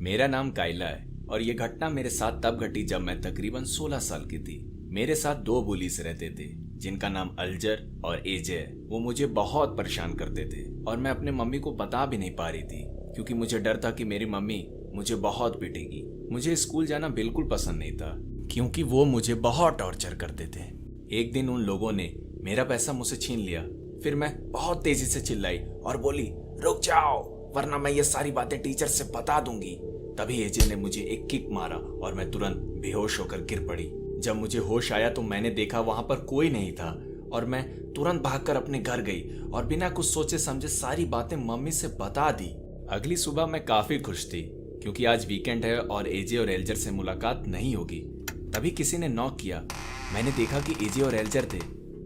मेरा नाम कायला है और ये घटना मेरे साथ तब घटी जब मैं तकरीबन 16 साल की थी। मेरे साथ दो बुलीस रहते थे जिनका नाम अल्जर और एजे है। वो मुझे बहुत परेशान करते थे और मैं अपने मम्मी को बता भी नहीं पा रही थी क्योंकि मुझे डर था कि मेरी मम्मी मुझे बहुत पीटेगी। मुझे स्कूल जाना बिल्कुल पसंद नहीं था क्योंकि वो मुझे बहुत टॉर्चर करते थे। एक दिन उन लोगों ने मेरा पैसा मुझसे छीन लिया। फिर मैं बहुत तेजी से चिल्लाई और बोली, रुक जाओ वरना मैं ये सारी बातें टीचर से बता दूंगी। तभी एजे ने मुझे एक किक मारा और मैं तुरंत बेहोश होकर गिर पड़ी। जब मुझे होश आया तो मैंने देखा वहां पर कोई नहीं था और मैं तुरंत भागकर अपने घर गई और बिना कुछ सोचे समझे सारी बातें मम्मी से बता दी। अगली सुबह मैं काफी खुश थी क्योंकि आज वीकेंड है और एजे और एल्जर से मुलाकात नहीं होगी। तभी किसी ने नॉक किया। मैंने देखा कि एजे और एल्जर थे।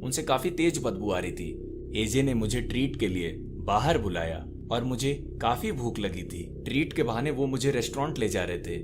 उनसे काफी तेज बदबू आ रही थी। एजे ने मुझे ट्रीट के लिए बाहर बुलाया और मुझे काफी भूख लगी थी। ट्रीट के बहाने वो मुझे रेस्टोरेंट ले जा रहे थे,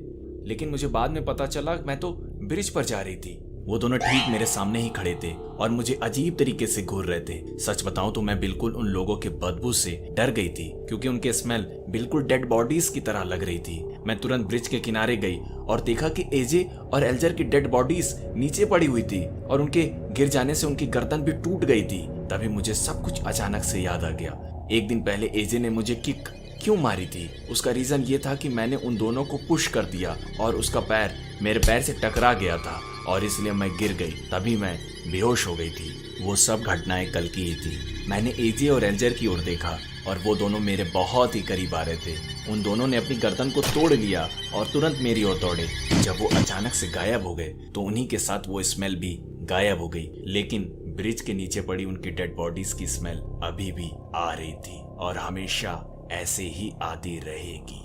लेकिन मुझे बाद में पता चला मैं तो ब्रिज पर जा रही थी। वो दोनों ठीक मेरे सामने ही खड़े थे और मुझे अजीब तरीके से घूर रहे थे। सच बताऊं तो मैं बिल्कुल उन लोगों के बदबू से डर गई थी क्योंकि उनके स्मेल बिल्कुल डेड बॉडीज की तरह लग रही थी। मैं तुरंत ब्रिज के किनारे गई और देखा कि एजे और एल्जर की डेड बॉडीज नीचे पड़ी हुई थी और उनके गिर जाने से उनकी गर्दन भी टूट गई थी। तभी मुझे सब कुछ अचानक से याद आ गया। एक दिन पहले एजे ने मुझे किक क्यों मारी थी। उसका रीजन ये था कि मैंने उन दोनों को पुश कर दिया और उसका पैर मेरे पैर से टकरा गया था और इसलिए मैं गिर गई। तभी मैं बेहोश हो गई थी। वो सब घटनाएं कल की ही थी। मैंने एजे और एल्जर की ओर देखा और वो दोनों मेरे बहुत ही करीब आ रहे थे। उन दोनों ने अपनी गर्दन को तोड़ लिया और तुरंत मेरी ओर दौड़े। जब वो अचानक से गायब हो गए तो उन्हीं के साथ वो स्मेल भी गायब हो गई। लेकिन ब्रिज के नीचे पड़ी उनकी डेड बॉडीज की स्मेल अभी भी आ रही थी और हमेशा ऐसे ही आती रहेगी।